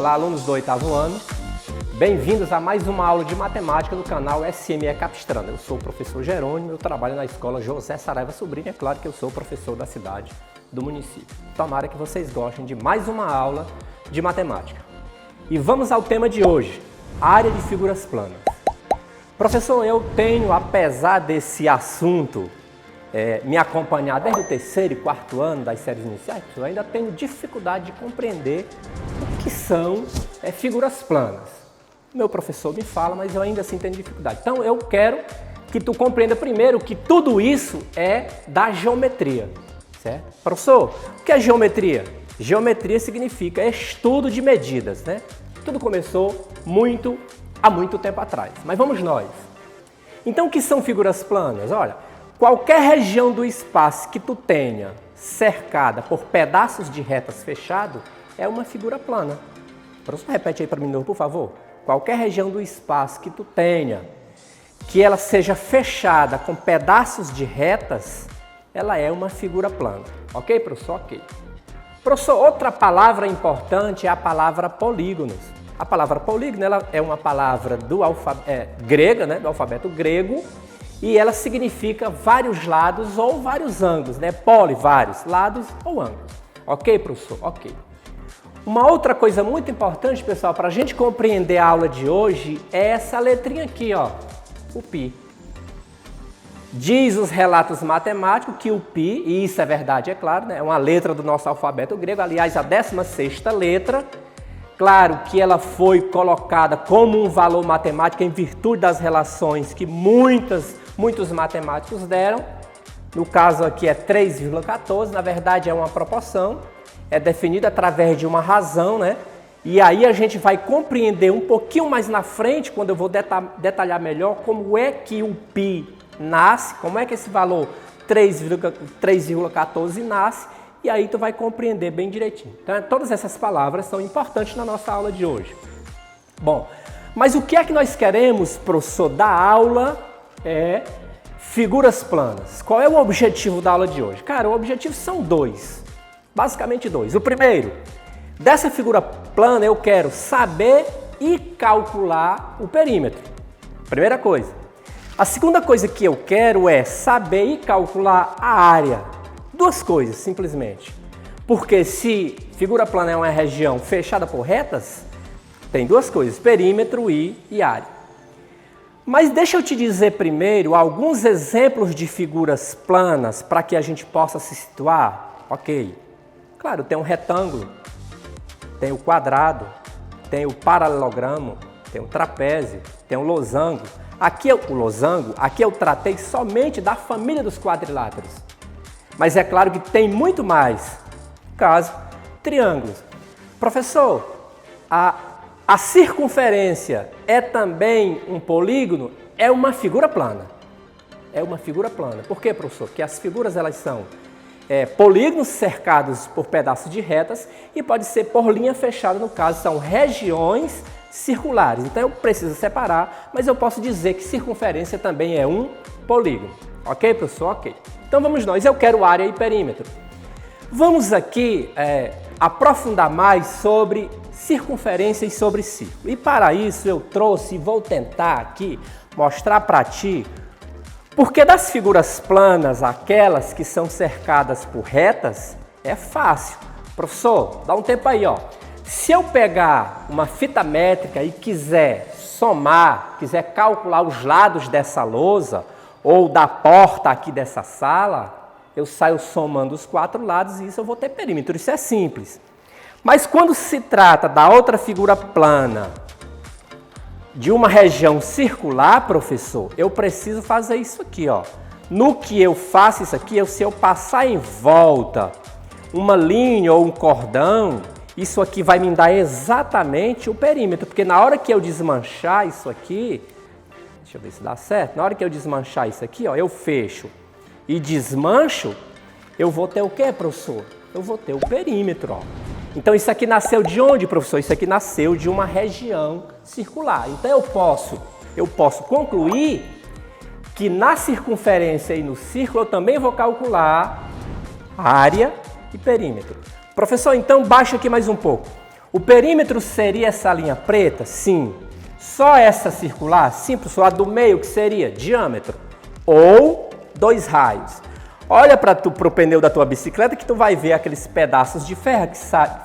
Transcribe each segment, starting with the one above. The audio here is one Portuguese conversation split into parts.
Olá, alunos do 8º ano. Bem-vindos a mais uma aula de matemática do canal SME Capistrano. Eu sou o professor Jerônimo, eu trabalho na escola José Saraiva Sobrinho. É claro que eu sou professor da cidade, do município. Tomara que vocês gostem de mais uma aula de matemática. E vamos ao tema de hoje, área de figuras planas. Professor, eu tenho, apesar desse assunto, me acompanhar desde o 3º e 4º ano das séries iniciais, eu ainda tenho dificuldade de compreender o que são figuras planas. Meu professor me fala, mas eu ainda assim tenho dificuldade. Então eu quero que tu compreenda primeiro que tudo isso é da geometria, certo? Professor, o que é geometria? Geometria significa estudo de medidas, né? Tudo começou há muito tempo atrás, mas vamos nós. Então o que são figuras planas? Olha, qualquer região do espaço que tu tenha cercada por pedaços de retas fechado é uma figura plana. Professor, repete aí para mim de novo, por favor. Qualquer região do espaço que tu tenha, que ela seja fechada com pedaços de retas, ela é uma figura plana. Ok, professor? Ok. Professor, outra palavra importante é a palavra polígonos. A palavra polígono ela é uma palavra grega, né, do alfabeto grego, e ela significa vários lados ou vários ângulos, né? Poli, vários lados ou ângulos. Ok, professor? Ok. Uma outra coisa muito importante, pessoal, para a gente compreender a aula de hoje é essa letrinha aqui, ó, o π. Diz os relatos matemáticos que o π, e isso é verdade, é claro, né? É uma letra do nosso alfabeto grego, aliás, a 16ª letra. Claro que ela foi colocada como um valor matemático em virtude das relações que muitos matemáticos deram. No caso aqui é 3,14, na verdade é uma proporção, é definida através de uma razão, né? E aí a gente vai compreender um pouquinho mais na frente, quando eu vou detalhar melhor, como é que o π nasce, como é que esse valor 3,14 nasce, e aí tu vai compreender bem direitinho. Então, todas essas palavras são importantes na nossa aula de hoje. Bom, mas o que é que nós queremos, professor, da aula é figuras planas. Qual é o objetivo da aula de hoje? Cara, o objetivo são dois, basicamente dois. O primeiro, dessa figura plana eu quero saber e calcular o perímetro. Primeira coisa. A segunda coisa que eu quero é saber e calcular a área. Duas coisas, simplesmente. Porque se figura plana é uma região fechada por retas, tem duas coisas, perímetro e área. Mas deixa eu te dizer primeiro alguns exemplos de figuras planas para que a gente possa se situar. Ok. Claro, tem um retângulo, tem o quadrado, tem o paralelogramo, tem o trapézio, tem o losango. Aqui eu tratei somente da família dos quadriláteros. Mas é claro que tem muito mais. No caso, triângulos. Professor, a circunferência é também um polígono? É uma figura plana. É uma figura plana. Por quê, professor? Porque as figuras elas são polígonos cercados por pedaços de retas e pode ser por linha fechada, no caso, são regiões circulares. Então eu preciso separar, mas eu posso dizer que circunferência também é um polígono. Ok, professor? Ok. Então vamos nós, eu quero área e perímetro. Vamos aqui aprofundar mais sobre circunferência e sobre círculo. E para isso eu trouxe e vou tentar aqui mostrar para ti porque das figuras planas, aquelas que são cercadas por retas, é fácil. Professor, dá um tempo aí, ó. Se eu pegar uma fita métrica e quiser somar, quiser calcular os lados dessa lousa, ou da porta aqui dessa sala, eu saio somando os 4 lados e isso eu vou ter perímetro. Isso é simples. Mas quando se trata da outra figura plana, de uma região circular, professor, eu preciso fazer isso aqui, ó. No que eu faço isso aqui, se eu passar em volta uma linha ou um cordão, isso aqui vai me dar exatamente o perímetro, porque na hora que eu desmanchar isso aqui, deixa eu ver se dá certo. Na hora que eu desmanchar isso aqui, ó, eu fecho e desmancho, eu vou ter o quê, professor? Eu vou ter o perímetro, ó. Então isso aqui nasceu de onde, professor? Isso aqui nasceu de uma região circular. Então eu posso concluir que na circunferência e no círculo eu também vou calcular área e perímetro. Professor, então baixa aqui mais um pouco. O perímetro seria essa linha preta? Sim. Só essa circular? Sim, professor. A do meio que seria diâmetro. Ou 2 raios. Olha para o pneu da tua bicicleta que tu vai ver aqueles pedaços de ferro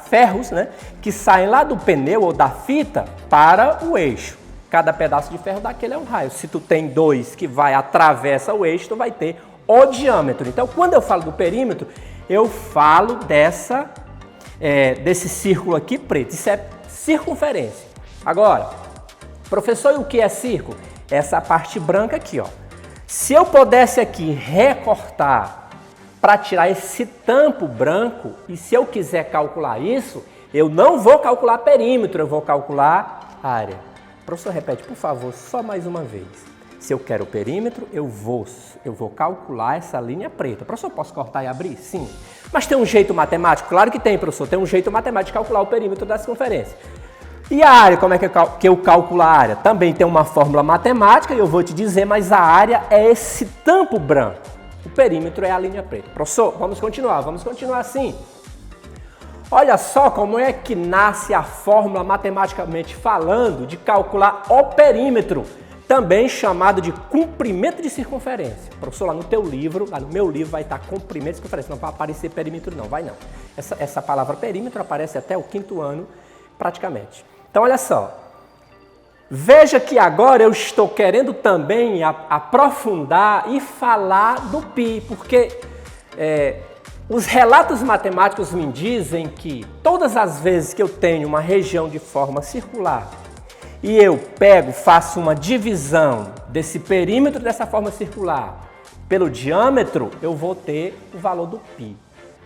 ferros, né, que saem lá do pneu ou da fita para o eixo. Cada pedaço de ferro daquele é um raio. Se tu tem 2 que atravessa o eixo, tu vai ter o diâmetro. Então, quando eu falo do perímetro, eu falo desse círculo aqui preto. Isso é circunferência. Agora, professor, e o que é círculo? Essa parte branca aqui, ó. Se eu pudesse aqui recortar para tirar esse tampo branco, e se eu quiser calcular isso, eu não vou calcular perímetro, eu vou calcular área. Professor, repete, por favor, só mais uma vez. Se eu quero o perímetro, eu vou calcular essa linha preta. Professor, posso cortar e abrir? Sim. Mas tem um jeito matemático? Claro que tem, professor. Tem um jeito matemático de calcular o perímetro da circunferência. E a área, como é que eu calculo a área? Também tem uma fórmula matemática e eu vou te dizer, mas a área é esse tampo branco. O perímetro é a linha preta. Professor, vamos continuar assim. Olha só como é que nasce a fórmula matematicamente falando de calcular o perímetro, também chamado de comprimento de circunferência. Professor, lá no teu livro, lá no meu livro vai estar comprimento de circunferência, não vai aparecer perímetro não, vai não. Essa palavra perímetro aparece até o 5º ano praticamente. Então, olha só, veja que agora eu estou querendo também aprofundar e falar do π, porque os relatos matemáticos me dizem que todas as vezes que eu tenho uma região de forma circular e eu faço uma divisão desse perímetro dessa forma circular pelo diâmetro, eu vou ter o valor do π.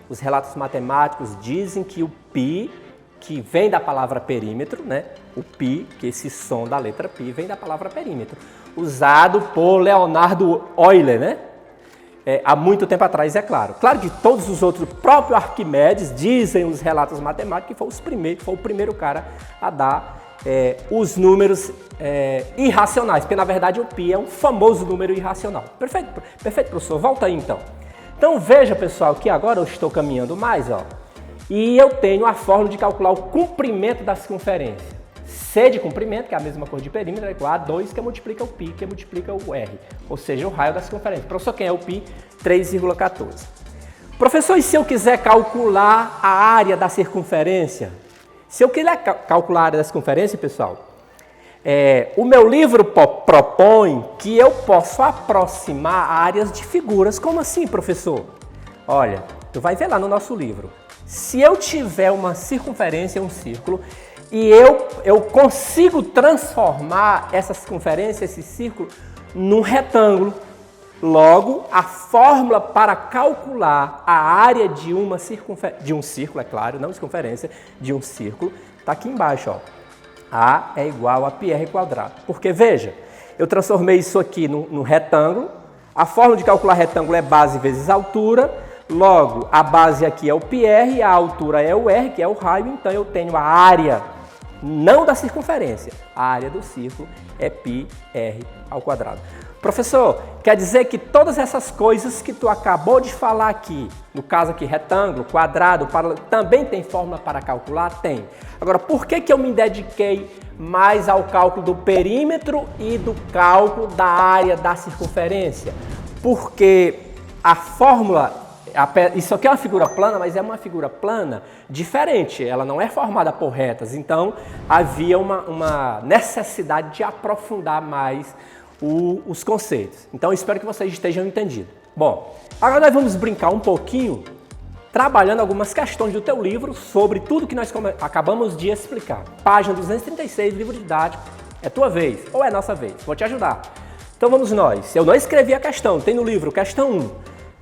Os relatos matemáticos dizem que o π, que vem da palavra perímetro, né? O π, que esse som da letra π vem da palavra perímetro, usado por Leonardo Euler, né? Há muito tempo atrás, é claro. Claro que todos os outros, o próprio Arquimedes, dizem os relatos matemáticos que foi o primeiro cara a dar os números irracionais, porque na verdade o π é um famoso número irracional. Perfeito, professor. Volta aí então. Então veja, pessoal, que agora eu estou caminhando mais, ó. E eu tenho a fórmula de calcular o comprimento da circunferência. C de comprimento, que é a mesma coisa de perímetro, é igual a 2, que multiplica o π, que multiplica o r, ou seja, o raio da circunferência. Professor, quem é o π? 3,14. Professor, e se eu quiser calcular a área da circunferência? Se eu quiser calcular a área da circunferência, pessoal, o meu livro propõe que eu posso aproximar áreas de figuras. Como assim, professor? Olha, tu vai ver lá no nosso livro. Se eu tiver uma circunferência, um círculo, e eu consigo transformar essa circunferência, esse círculo, num retângulo, logo, a fórmula para calcular a área de um círculo, é claro, não circunferência, de um círculo, está aqui embaixo, ó. A é igual a πr quadrado. Porque, veja, eu transformei isso aqui num retângulo, a fórmula de calcular retângulo é base vezes altura. Logo, a base aqui é o πr e a altura é o r, que é o raio, então eu tenho a área, não da circunferência, a área do círculo é πr ao quadrado. Professor, quer dizer que todas essas coisas que tu acabou de falar aqui, no caso aqui retângulo, quadrado, também tem fórmula para calcular? Tem. Agora, por que eu me dediquei mais ao cálculo do perímetro e do cálculo da área da circunferência? Porque a fórmula... Isso aqui é uma figura plana, mas é uma figura plana diferente, ela não é formada por retas, então havia uma necessidade de aprofundar mais os conceitos. Então espero que vocês estejam entendidos. Bom, agora nós vamos brincar um pouquinho, trabalhando algumas questões do teu livro sobre tudo que nós acabamos de explicar. Página 236, livro didático, é tua vez ou é nossa vez, vou te ajudar. Então vamos nós, eu não escrevi a questão, tem no livro questão 1.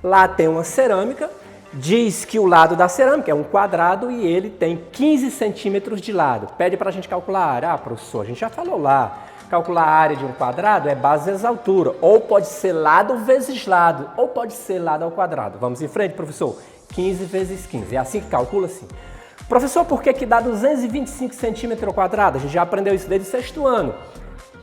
Lá tem uma cerâmica, diz que o lado da cerâmica é um quadrado e ele tem 15 centímetros de lado. Pede para a gente calcular a área. Ah, professor, a gente já falou lá. Calcular a área de um quadrado é base vezes altura. Ou pode ser lado vezes lado, ou pode ser lado ao quadrado. Vamos em frente, professor? 15 vezes 15. É assim que calcula, sim. Professor, por que dá 225 centímetros ao quadrado? A gente já aprendeu isso desde o 6º ano.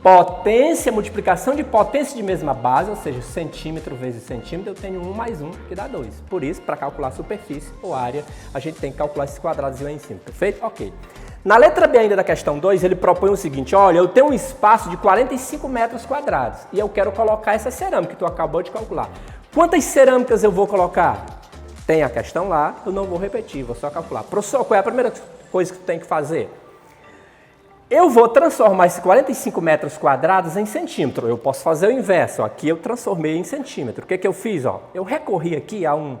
Potência, multiplicação de potência de mesma base, ou seja, centímetro vezes centímetro, eu tenho 1 mais 1, que dá 2. Por isso, para calcular a superfície ou área, a gente tem que calcular esses quadrados aí em cima, perfeito? Ok. Na letra B ainda da questão 2, ele propõe o seguinte, olha, eu tenho um espaço de 45 metros quadrados e eu quero colocar essa cerâmica que tu acabou de calcular. Quantas cerâmicas eu vou colocar? Tem a questão lá, eu não vou repetir, vou só calcular. Professor, qual é a primeira coisa que tu tem que fazer? Eu vou transformar esses 45 metros quadrados em centímetro. Eu posso fazer o inverso. Aqui eu transformei em centímetro. O que eu fiz? Eu recorri aqui a um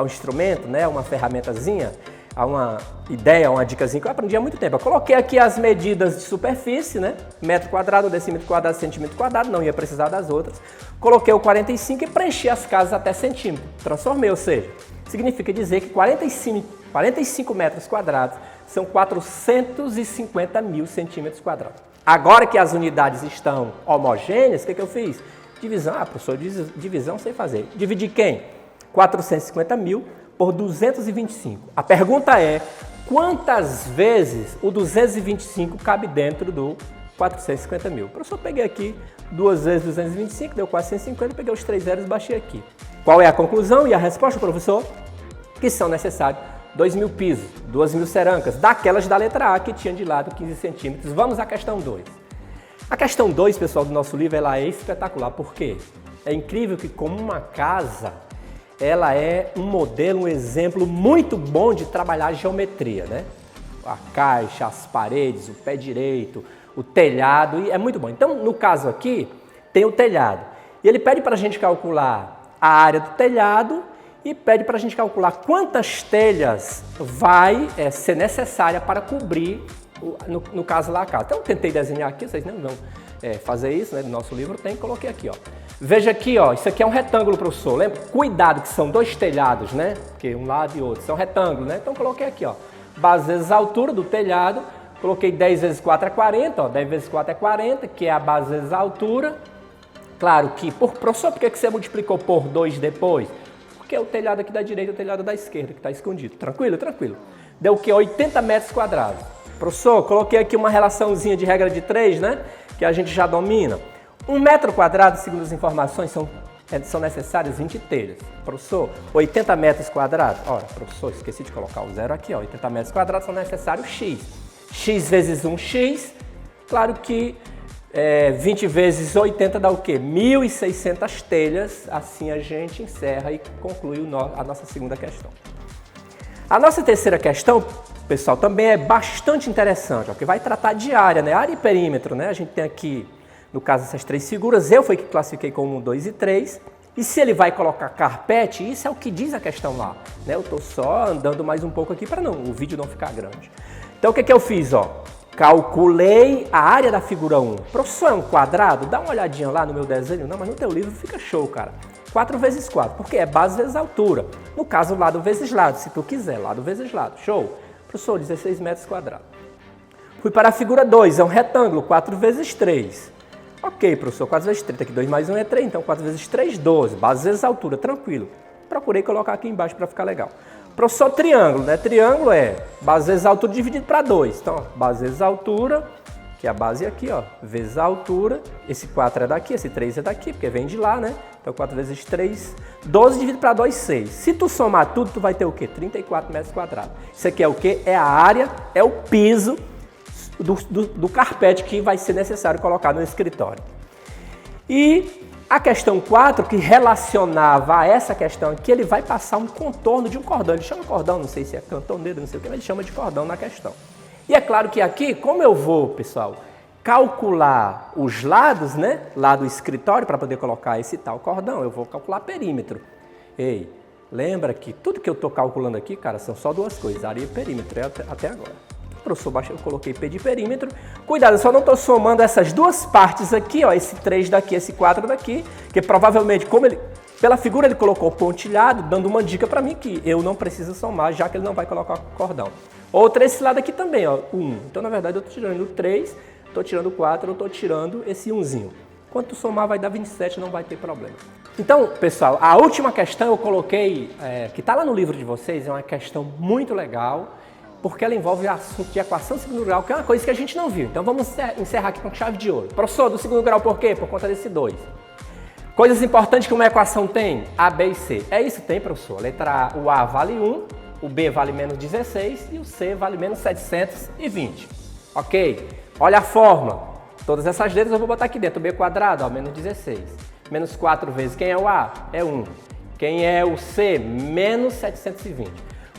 instrumento, né, uma ferramentazinha, a uma ideia, uma dicasinha que eu aprendi há muito tempo. Eu coloquei aqui as medidas de superfície, né, metro quadrado, decímetro quadrado, centímetro quadrado, não ia precisar das outras. Coloquei o 45 e preenchi as casas até centímetro. Transformei, ou seja, significa dizer que 45 metros quadrados são 450 mil centímetros quadrados. Agora que as unidades estão homogêneas, o que eu fiz? Divisão. Ah, professor, divisão sei fazer. Dividir quem? 450 mil por 225. A pergunta é, quantas vezes o 225 cabe dentro do 450 mil? Professor, peguei aqui 2 vezes 225, deu 450, peguei os 3 zeros e baixei aqui. Qual é a conclusão e a resposta, professor? Que são necessários 2.000 pisos, 2.000 cerâmicas, daquelas da letra A que tinha de lado 15 centímetros. Vamos à questão 2. A questão 2, pessoal, do nosso livro, ela é espetacular. Por quê? É incrível que, como uma casa, ela é um modelo, um exemplo muito bom de trabalhar geometria, né? A caixa, as paredes, o pé direito, o telhado, e é muito bom. Então, no caso aqui, tem o telhado. E ele pede para a gente calcular a área do telhado e pede para a gente calcular quantas telhas vai ser necessária para cobrir, no caso lá, a casa. Então, eu tentei desenhar aqui, vocês não vão fazer isso, né? No nosso livro tem, coloquei aqui, ó. Veja aqui, ó, isso aqui é um retângulo, professor. Lembra? Cuidado que são 2 telhados, né? Porque um lado e outro são retângulos, né? Então, coloquei aqui, ó, base vezes a altura do telhado. Coloquei 10 vezes 4 é 40, ó, 10 vezes 4 é 40, que é a base vezes a altura. Claro que, professor, por que você multiplicou por 2 depois? Porque é o telhado aqui da direita e o telhado da esquerda, que está escondido. Tranquilo? Tranquilo. Deu o quê? 80 metros quadrados. Professor, coloquei aqui uma relaçãozinha de regra de 3, né? Que a gente já domina. 1 metro quadrado, segundo as informações, são necessárias 20 telhas. Professor, 80 metros quadrados. Ora, professor, esqueci de colocar o zero aqui, ó. 80 metros quadrados são necessários X. X vezes 1X, claro que 20 vezes 80 dá o quê? 1.600 telhas. Assim a gente encerra e conclui a nossa segunda questão. A nossa terceira questão, pessoal, também é bastante interessante, ó, que vai tratar de área, né? Área e perímetro, né? A gente tem aqui, no caso, essas 3 figuras. Eu que classifiquei como 1, 2 e 3. E se ele vai colocar carpete, isso é o que diz a questão lá, né? Eu estou só andando mais um pouco aqui para o vídeo não ficar grande. Então, o que eu fiz, ó? Calculei a área da figura 1. Professor, é um quadrado? Dá uma olhadinha lá no meu desenho. Não, mas no teu livro fica show, cara. 4 vezes 4, porque é base vezes altura. No caso, lado vezes lado, se tu quiser, lado vezes lado. Show? Professor, 16 metros quadrados. Fui para a figura 2, é um retângulo, 4 vezes 3. Ok, professor, 4 vezes 3, aqui 2 mais 1 é 3, então 4 vezes 3, 12. Base vezes altura, tranquilo. Procurei colocar aqui embaixo para ficar legal. Professor, triângulo, né? Triângulo é base vezes altura dividido para 2. Então, ó, base vezes altura, que é a base aqui, ó, vezes a altura. Esse 4 é daqui, esse 3 é daqui, porque vem de lá, né? Então, 4 vezes 3, 12 dividido para 2, 6. Se tu somar tudo, tu vai ter o quê? 34 metros quadrados. Isso aqui é o quê? É a área, é o piso do carpete que vai ser necessário colocar no escritório. E a questão 4, que relacionava a essa questão aqui, ele vai passar um contorno de um cordão. Ele chama cordão, não sei se é cantoneiro, não sei o que, mas ele chama de cordão na questão. E é claro que aqui, como eu vou, pessoal, calcular os lados, né, lá do escritório, para poder colocar esse tal cordão, eu vou calcular perímetro. Ei, lembra que tudo que eu estou calculando aqui, cara, são só 2 coisas, área e perímetro, até agora. Professor, eu coloquei P de perímetro. Cuidado, eu só não estou somando essas 2 partes aqui, ó, esse 3 daqui, esse 4 daqui, que provavelmente, como ele, pela figura ele colocou pontilhado, dando uma dica para mim que eu não preciso somar, já que ele não vai colocar cordão. Outra esse lado aqui também, ó, 1. Então, na verdade, eu estou tirando o 3, estou tirando o 4, eu estou tirando esse 1zinho. Quando tu somar vai dar 27, não vai ter problema. Então, pessoal, a última questão eu coloquei, que está lá no livro de vocês, é uma questão muito legal, porque ela envolve o assunto de equação de segundo grau, que é uma coisa que a gente não viu. Então vamos encerrar aqui com chave de ouro. Professor, do segundo grau por quê? Por conta desse 2. Coisas importantes que uma equação tem? A, B e C. É isso? Tem, professor. Letra A, o A vale 1, o B vale menos 16 e o C vale menos 720. Ok? Olha a fórmula. Todas essas letras eu vou botar aqui dentro. O B quadrado, ó, menos 16. Menos 4 vezes quem é o A? É 1. Quem é o C? Menos 720.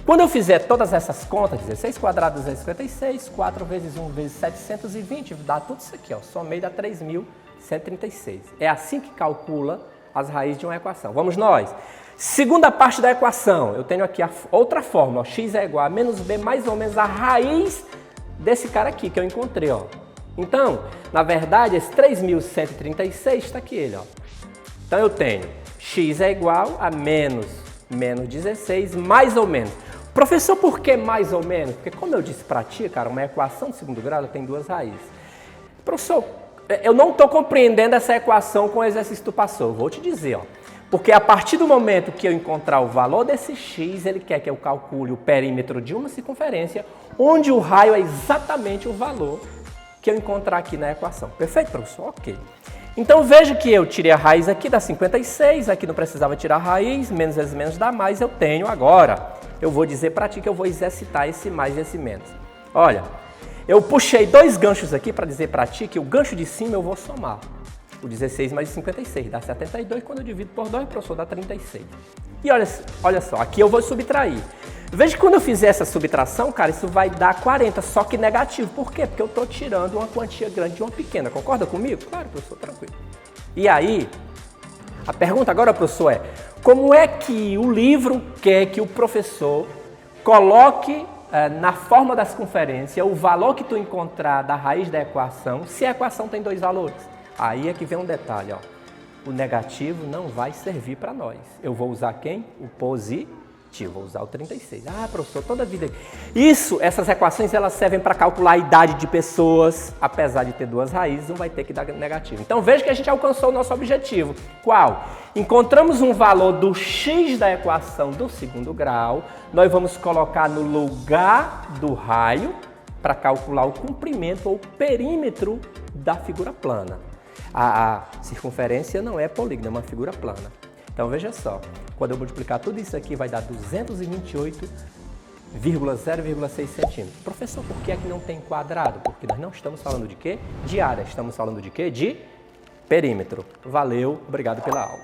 Quando eu fizer todas essas contas, 16 quadrado é 56, 4 vezes 1 vezes 720, dá tudo isso aqui, ó. Somei dá 3.136. É assim que calcula as raízes de uma equação. Vamos nós. Segunda parte da equação, eu tenho aqui a outra fórmula, ó, x é igual a menos b mais ou menos a raiz desse cara aqui que eu encontrei, ó. Então, na verdade, esse 3.136 está aqui ele, ó. Então eu tenho x é igual a menos 16 mais ou menos. Professor, por que mais ou menos? Porque como eu disse para ti, cara, uma equação de segundo grau tem duas raízes. Professor, eu não estou compreendendo essa equação com o exercício que tu passou. Vou te dizer, ó. Porque a partir do momento que eu encontrar o valor desse x, ele quer que eu calcule o perímetro de uma circunferência, onde o raio é exatamente o valor que eu encontrar aqui na equação. Perfeito, professor? Ok. Então veja que eu tirei a raiz aqui, dá 56, aqui não precisava tirar a raiz, menos vezes menos dá mais, eu tenho agora. Eu vou dizer para ti que eu vou exercitar esse mais e esse menos. Olha, eu puxei dois ganchos aqui para dizer para ti que o gancho de cima eu vou somar. O 16 mais 56 dá 72, quando eu divido por 2, professor, dá 36. E olha só, aqui eu vou subtrair. Veja que quando eu fizer essa subtração, cara, isso vai dar 40, só que negativo. Por quê? Porque eu estou tirando uma quantia grande de uma pequena. Concorda comigo? Claro, professor, tranquilo. E aí, a pergunta agora, professor, é como é que o livro quer que o professor coloque na forma da circunferência o valor que tu encontrar da raiz da equação, se a equação tem dois valores? Aí é que vem um detalhe, ó. O negativo não vai servir para nós. Eu vou usar quem? O positivo. Vou usar o 36. Ah, professor, toda a vida. Essas equações, elas servem para calcular a idade de pessoas. Apesar de ter duas raízes, não vai ter que dar negativo. Então veja que a gente alcançou o nosso objetivo. Qual? Encontramos um valor do x da equação do segundo grau. Nós vamos colocar no lugar do raio para calcular o comprimento ou perímetro da figura plana. A circunferência não é polígono, é uma figura plana. Então veja só, quando eu multiplicar tudo isso aqui vai dar 228,0,6 centímetros. Professor, por que é que não tem quadrado? Porque nós não estamos falando de quê? De área, estamos falando de quê? De perímetro. Valeu, obrigado pela aula.